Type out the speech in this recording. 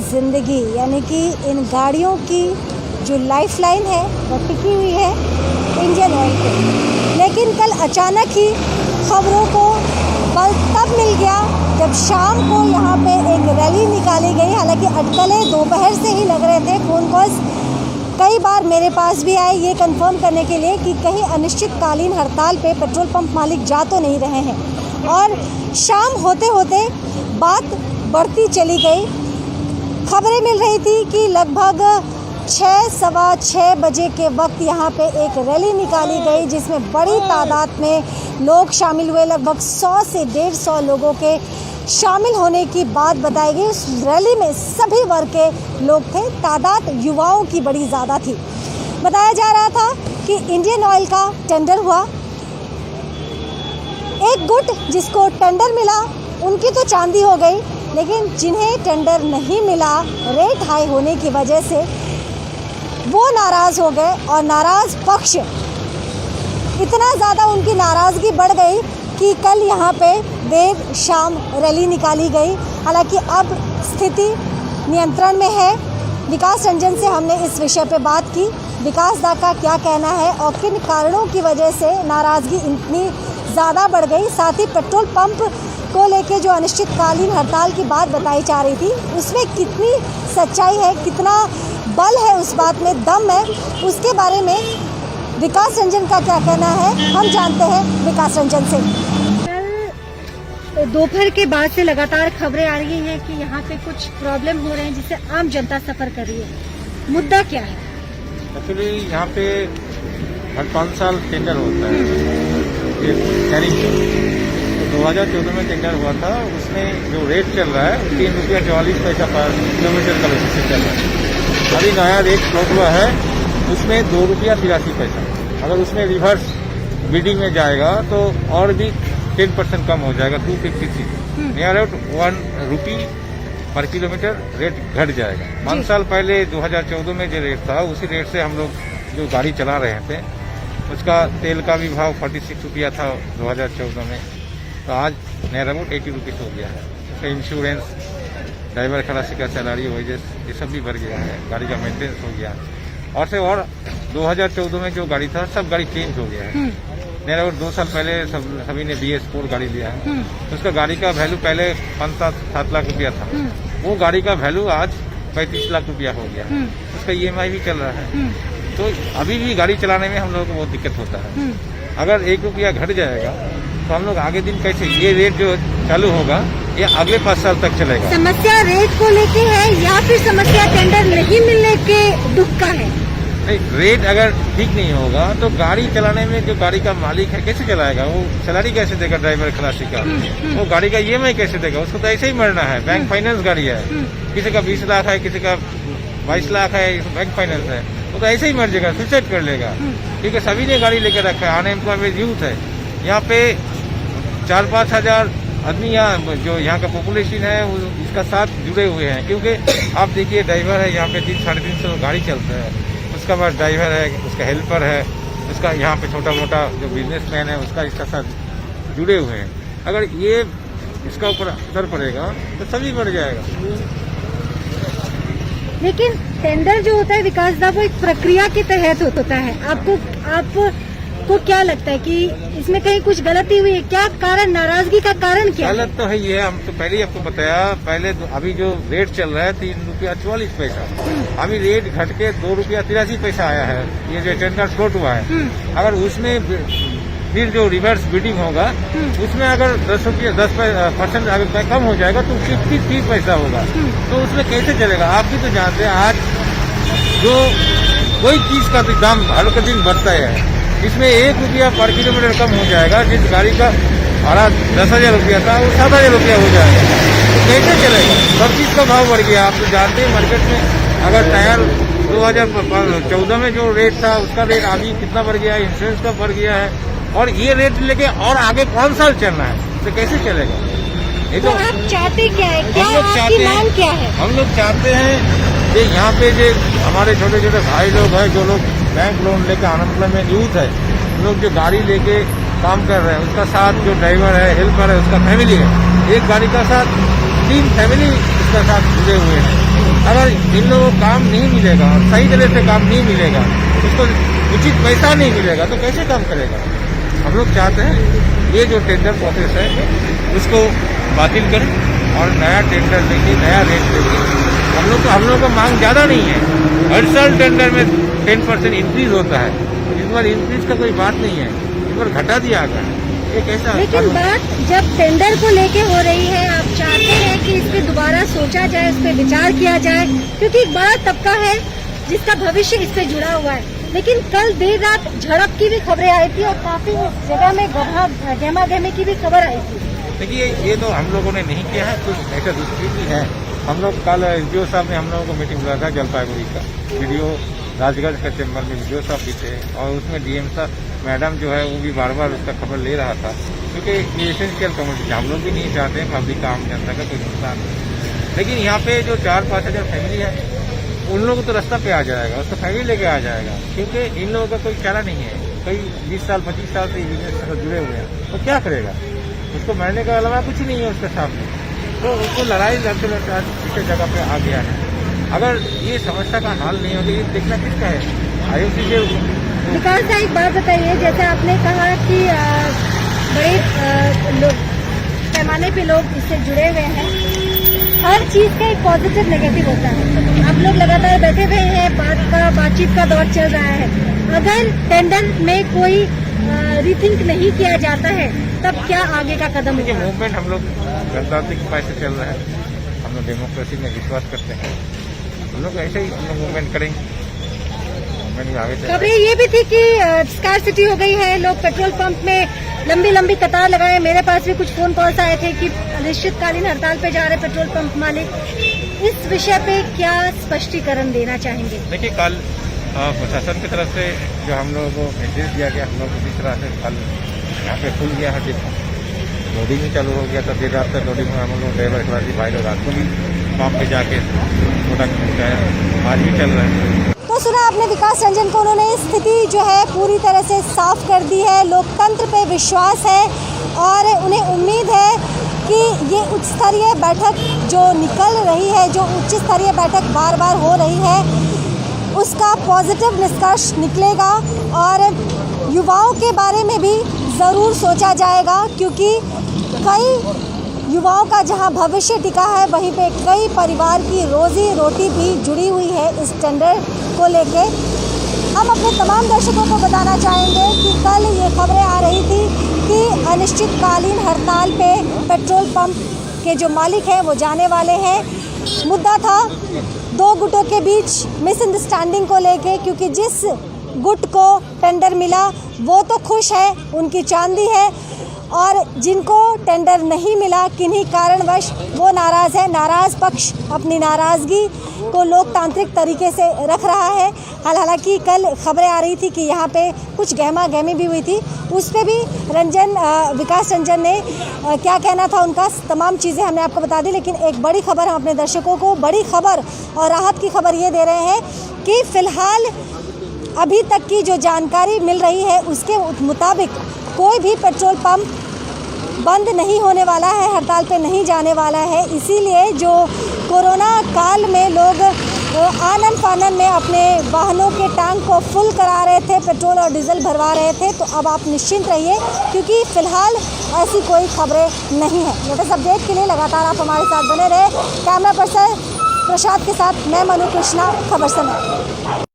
ज़िंदगी यानी कि इन गाड़ियों की जो लाइफलाइन है वो टिकी हुई है इंडियन ऑयल पे। लेकिन कल अचानक ही खबरों को बल तब मिल गया जब शाम को यहाँ पे एक रैली निकाली गई। हालांकि अटकलें दोपहर से ही लग रहे थे, फ़ोन कॉल्स कई बार मेरे पास भी आए ये कंफर्म करने के लिए कि कहीं अनिश्चितकालीन हड़ताल पे पेट्रोल पंप मालिक जा तो नहीं रहे हैं। और शाम होते होते बात बढ़ती चली गई। खबरें मिल रही थी कि लगभग 6-6:15 बजे के वक्त यहाँ पे एक रैली निकाली गई जिसमें बड़ी तादाद में लोग शामिल हुए। लगभग 100 से 150 लोगों के शामिल होने की बात बताई गई। उस रैली में सभी वर्ग के लोग थे, तादाद युवाओं की बड़ी ज़्यादा थी। बताया जा रहा था कि इंडियन ऑयल का टेंडर हुआ, एक गुट जिसको टेंडर मिला उनकी तो चांदी हो गई, लेकिन जिन्हें टेंडर नहीं मिला रेट हाई होने की वजह से वो नाराज़ हो गए। और नाराज़ पक्ष इतना ज़्यादा उनकी नाराज़गी बढ़ गई कि कल यहाँ पे देर शाम रैली निकाली गई। हालांकि अब स्थिति नियंत्रण में है। विकास रंजन से हमने इस विषय पे बात की। विकास दा का क्या कहना है और किन कारणों की वजह से नाराज़गी इतनी ज़्यादा बढ़ गई। साथ ही पेट्रोल पंप को लेके जो अनिश्चितकालीन हड़ताल की बात बताई जा रही थी उसमें कितनी सच्चाई है, कितना बल है उस बात में, दम है, उसके बारे में विकास रंजन का क्या कहना है हम जानते हैं विकास रंजन से। कल दोपहर के बाद से लगातार खबरें आ रही हैं कि यहाँ पे कुछ प्रॉब्लम हो रहे हैं जिससे आम जनता सफ़र कर रही है। मुद्दा क्या है? एक्चुअली यहाँ पे हर 5 साल टेंडर होता है ये टैरिफ। 2014 में टेंडर हुआ था, उसमें जो रेट चल रहा है ₹3.44 पर किलोमीटर का बेसिस से चल रहा है। अभी नया रेट फ्लोट हुआ है उसमें ₹2.83। अगर उसमें रिवर्स बिडिंग में जाएगा तो और भी 10% कम हो जाएगा, 253 नियर अबाउट ₹1 पर किलोमीटर रेट घट जाएगा। 5 साल पहले 2014 में जो रेट था उसी रेट से हम लोग जो गाड़ी चला रहे थे उसका तेल का भी भाव ₹46 था 2014 में, तो आज नियर अबाउट ₹80 हो गया है। उसका इंश्योरेंस, ड्राइवर खलासी का सैलरी, वेजेस ये सब भी बढ़ गया है, गाड़ी का मेंटेनेंस हो गया और से और 2014 में जो गाड़ी था सब गाड़ी चेंज हो गया है। नियर अबाउट 2 साल पहले सभी ने BS4 गाड़ी लिया है, तो उसका गाड़ी का वैल्यू पहले 5-7 लाख रुपया था, वो गाड़ी का वैल्यू आज 35 लाख रुपया हो गया। उसका EMI भी चल रहा है, तो अभी भी गाड़ी चलाने में हम लोगों को बहुत दिक्कत होता है। अगर ₹1 घट जाएगा तो हम लोग आगे दिन कैसे, ये रेट जो चालू होगा ये अगले 5 साल तक चलेगा। समस्या रेट को लेके है या फिर समस्या टेंडर नहीं मिलने के दुख का है? नहीं, रेट अगर ठीक नहीं होगा तो गाड़ी चलाने में जो गाड़ी का मालिक है कैसे चलाएगा, वो सैलरी कैसे देगा ड्राइवर खलासी का, वो गाड़ी का EMI कैसे देगा, उसको तो ऐसे ही मरना है। बैंक फाइनेंस गाड़ी है, किसी का 20 लाख है, किसी का 22 लाख है, बैंक फाइनेंस है, वो तो ऐसे ही मर जाएगा, सुसाइड कर लेगा। क्योंकि सभी ने गाड़ी लेकर रखा है, अनएम्प्लॉयमेंट यूथ है। यहाँ पे 4-5 हजार आदमी यहाँ जो यहाँ का पॉपुलेशन है वो इसका साथ जुड़े हुए हैं। क्योंकि आप देखिए ड्राइवर है यहाँ पे 300-350 गाड़ी चलता है, उसका बाद ड्राइवर है, उसका हेल्पर है, उसका यहाँ पे छोटा मोटा जो बिजनेसमैन है उसका इसका साथ जुड़े हुए हैं। अगर ये इसका ऊपर असर पड़ेगा तो सभी बढ़ जाएगा। लेकिन टेंडर जो होता है विकास दा वो एक प्रक्रिया के तहत होता है। आपको क्या लगता है कि इसमें कहीं कुछ गलती हुई है? क्या कारण, नाराजगी का कारण क्या? गलत तो है ये, हम तो पहले ही आपको बताया। पहले तो अभी जो रेट चल रहा है ₹3.44, अभी रेट घट के ₹2.83 आया है। ये जो टेंडर फ्लोट हुआ है, अगर उसमें फिर जो रिवर्स बिडिंग होगा उसमें अगर 10% अगर कम हो जाएगा तो 30 पैसा होगा, तो उसमें कैसे चलेगा? आप भी तो जानते हैं आज जो कोई चीज का भी दाम हर दिन बढ़ता है, इसमें ₹1 पर किलोमीटर कम हो जाएगा। जिस गाड़ी का भाड़ा 10,000 रुपया था वो 7,000 रुपया हो जाएगा, तो कैसे चलेगा? सब चीज का भाव बढ़ गया। आप तो जानते हैं मार्केट में अगर टायर 2014 में जो रेट था उसका रेट अभी कितना बढ़ गया है, इंश्योरेंस का बढ़ गया है, और ये रेट लेके और आगे 5 साल चलना है तो कैसे चलेगा? ये तो आप चाहते क्या है? क्या हम लोग आपकी मांग क्या है? हम लोग चाहते हैं कि यहाँ पे जो हमारे छोटे छोटे भाई लोग हैं, जो लोग बैंक लोन लेके अनएम्प्लॉयमेंट यूथ है, लोग जो गाड़ी लेके काम कर रहे हैं, उसका साथ जो ड्राइवर है, हेल्पर है, उसका फैमिली है, एक गाड़ी का साथ 3 फैमिली उसका साथ जुड़े हुए हैं। अगर इन लोगों को काम नहीं मिलेगा और सही तरह से काम नहीं मिलेगा, उसको उचित पैसा नहीं मिलेगा तो कैसे काम करेगा। हम लोग चाहते हैं ये जो टेंडर प्रोसेस है उसको बातिल करें और नया टेंडर लेके नया रेट लेके। हम लोग का मांग ज़्यादा नहीं है, हर साल टेंडर में 10% इंक्रीज होता है, इस बार इंक्रीज का कोई बात नहीं है, इस बार घटा दिया गया। ये कैसा, लेकिन बात जब टेंडर को लेके हो रही है, आप चाहते हैं कि इस पे दोबारा सोचा जाए, इस पे विचार किया जाए, क्योंकि एक बड़ा तबका है जिसका भविष्य इससे जुड़ा हुआ है। लेकिन कल देर रात झड़प की भी खबरें आई थी और काफी उस जगह में गहमा गहमी की भी खबर आई थी। देखिए ये तो हम लोगों ने नहीं किया है, कुछ ऐसा दूसरी भी है। हम लोग कल एसडीओ साहब ने हम लोगों को मीटिंग बुलाया था जलपाईगुड़ी का, वीडियो राजगढ़ का चैम्बर में वीडियो साहब भी थे और उसमें डीएम साहब मैडम जो है वो भी बार बार उसका खबर ले रहा था, क्योंकि ये एसेंशियल कमोडिटी हम लोग भी नहीं चाहते हैं पब्लिक का, आम जनता का कोई नुकसान हो। लेकिन यहाँ पे जो 4-5 हज़ार फैमिली है उन लोगों को तो रास्ता पे आ जाएगा, उसको फैमिली लेके आ जाएगा, क्योंकि इन लोगों का कोई चारा नहीं है। कई 20 साल 25 साल से बिजनेस से जुड़े हुए हैं, तो क्या करेगा, उसको मरने के अलावा कुछ नहीं है उसके सामने, तो उसको लड़ाई लड़ते लड़ते आज किसी जगह पे आ गया है। अगर ये समस्या का हल नहीं होगा, ये देखना किसका है, आईओसी से। विकास साहब एक बात बताइए, जैसे आपने कहा कि बड़े पैमाने पे लोग इससे जुड़े हुए हैं, हर चीज का एक पॉजिटिव नेगेटिव होता है। आप लोग लगातार बैठे हुए हैं, बातचीत का दौर चल रहा है। अगर टेंडर में कोई रीथिंक नहीं किया जाता है तब क्या आगे का कदम होगा? मूवमेंट हम लोग गणतांत्रिक उपाय से चल रहा है, हम लोग डेमोक्रेसी में विश्वास करते हैं, हम लोग ऐसे ही हम लोग मूवमेंट करेंगे। खबरें ये भी थी कि स्कार्सिटी हो गई है, लोग पेट्रोल पंप में लंबी लंबी कतार लगाए। मेरे पास भी कुछ फोन कॉल्स आए थे कि अनिश्चितकालीन हड़ताल पे जा रहे पेट्रोल पंप मालिक। इस विषय पे क्या स्पष्टीकरण देना चाहेंगे? देखिए कल प्रशासन की तरफ से जो हम लोगों को निर्देश दिया गया, हम लोग उसी तरह से कल यहाँ पे खुल गया है, लोडिंग भी चालू हो गया था। देर रात तक लोडिंग में हम लोग ड्राइवर खलासी भाई लोग रात को भी पंप पे जाके प्रोडक्ट पहुँचाया, आज भी चल रहा है। तो सुना आपने विकास रंजन को, उन्होंने स्थिति जो है पूरी तरह से साफ कर दी है। लोकतंत्र पे विश्वास है और उन्हें उम्मीद है कि ये उच्च स्तरीय बैठक जो निकल रही है, जो उच्च स्तरीय बैठक बार बार हो रही है, उसका पॉजिटिव निष्कर्ष निकलेगा और युवाओं के बारे में भी ज़रूर सोचा जाएगा, क्योंकि कई युवाओं का जहां भविष्य टिका है वहीं पे कई परिवार की रोजी रोटी भी जुड़ी हुई है इस टेंडर को लेके। हम अपने तमाम दर्शकों को बताना चाहेंगे कि कल ये खबरें आ रही थी कि अनिश्चितकालीन हड़ताल पे पेट्रोल पंप के जो मालिक हैं वो जाने वाले हैं। मुद्दा था दो गुटों के बीच मिसअंडरस्टैंडिंग को लेके, क्योंकि जिस गुट को टेंडर मिला वो तो खुश है, उनकी चांदी है, और जिनको टेंडर नहीं मिला किन्हीं कारणवश वो नाराज़ है। नाराज़ पक्ष अपनी नाराज़गी को लोकतांत्रिक तरीके से रख रहा है। हालांकि कल खबरें आ रही थी कि यहाँ पे कुछ गहमा गहमी भी हुई थी, उस पर भी विकास रंजन ने क्या कहना था उनका, तमाम चीज़ें हमने आपको बता दी। लेकिन एक बड़ी खबर हम अपने दर्शकों को, बड़ी खबर और राहत की खबर ये दे रहे हैं कि फ़िलहाल अभी तक की जो जानकारी मिल रही है उसके मुताबिक कोई भी पेट्रोल पंप बंद नहीं होने वाला है, हड़ताल पे नहीं जाने वाला है। इसीलिए जो कोरोना काल में लोग आनन फानन में अपने वाहनों के टैंक को फुल करा रहे थे, पेट्रोल और डीजल भरवा रहे थे, तो अब आप निश्चिंत रहिए, क्योंकि फ़िलहाल ऐसी कोई खबरें नहीं हैं। लेटेस्ट अपडेट के लिए लगातार आप हमारे साथ बने रहे। कैमरा पर्सन प्रसाद के साथ मैं मनु कृष्णा, खबर समय।